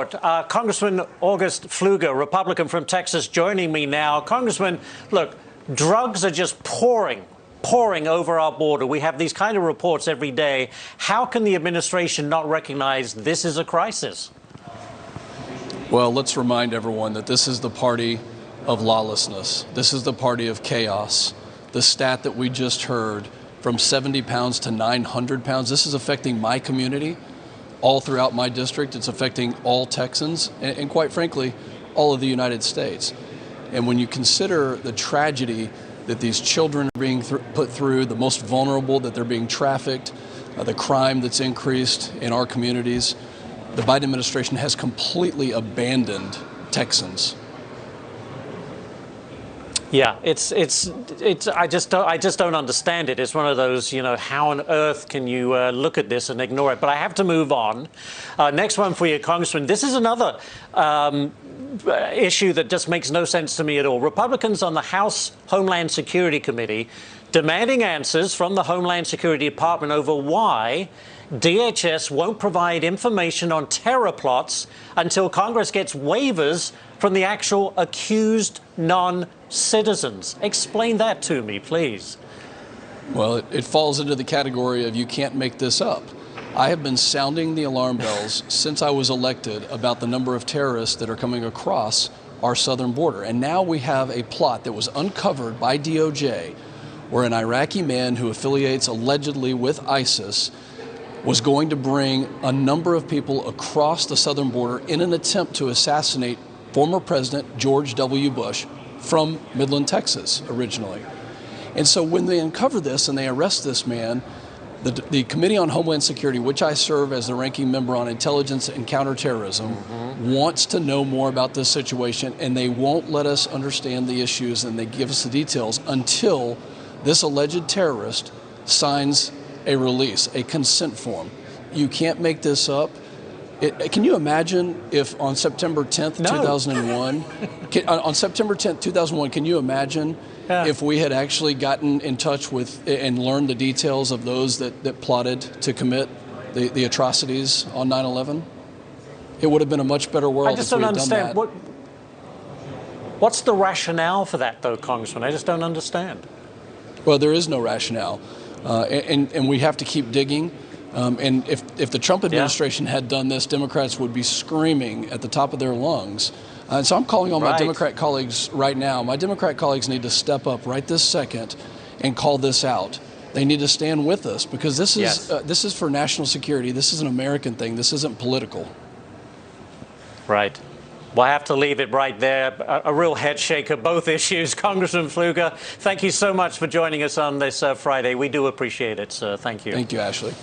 Congressman August Pfluger, Republican from Texas, joining me now. Congressman, look, drugs are just pouring over our border. We have these kind of reports every day. How can the administration not recognize this is a crisis? Well, let's remind everyone that this is the party of lawlessness. This is the party of chaos. The stat that we just heard, from 70 pounds to 900 pounds, this is affecting my community all throughout my district. It's affecting all Texans and quite frankly, all of the United States. And when you consider the tragedy that these children are being put through, the most vulnerable, that they're being trafficked, the crime that's increased in our communities, the Biden administration has completely abandoned Texans. Yeah, I just don't understand it. It's one of those, how on earth can you look at this and ignore it? But I have to move on. Next one for you, Congressman. This is another issue that just makes no sense to me at all. Republicans on the House Homeland Security Committee demanding answers from the Homeland Security Department over why DHS won't provide information on terror plots until Congress gets waivers from the actual accused non-citizens. Explain that to me, please. Well, it falls into the category of you can't make this up. I have been sounding the alarm bells since I was elected about the number of terrorists that are coming across our southern border. And now we have a plot that was uncovered by DOJ where an Iraqi man who affiliates allegedly with ISIS was going to bring a number of people across the southern border in an attempt to assassinate former President George W. Bush from Midland, Texas, originally. And so when they uncover this and they arrest this man, the Committee on Homeland Security, which I serve as the ranking member on intelligence and counterterrorism, wants to know more about this situation, and they won't let us understand the issues and they give us the details until this alleged terrorist signs a release, a consent form. You can't make this up. Can you imagine if on September 10th, 2001, on September 10th, 2001, can you imagine if we had actually gotten in touch with and learned the details of those that plotted to commit the atrocities on 9/11? It would have been a much better world. I just don't understand. What's the rationale for that, though, Congressman? I just don't understand. Well, there is no rationale, and we have to keep digging. And if the Trump administration had done this, Democrats would be screaming at the top of their lungs. And so I'm calling on my Democrat colleagues right now. My Democrat colleagues need to step up right this second and call this out. They need to stand with us because this is for national security. This is an American thing. This isn't political. Right. Well, I have to leave it right there. A real head shaker, both issues. Congressman Pfluger, thank you so much for joining us on this Friday. We do appreciate it, sir. Thank you. Thank you, Ashley.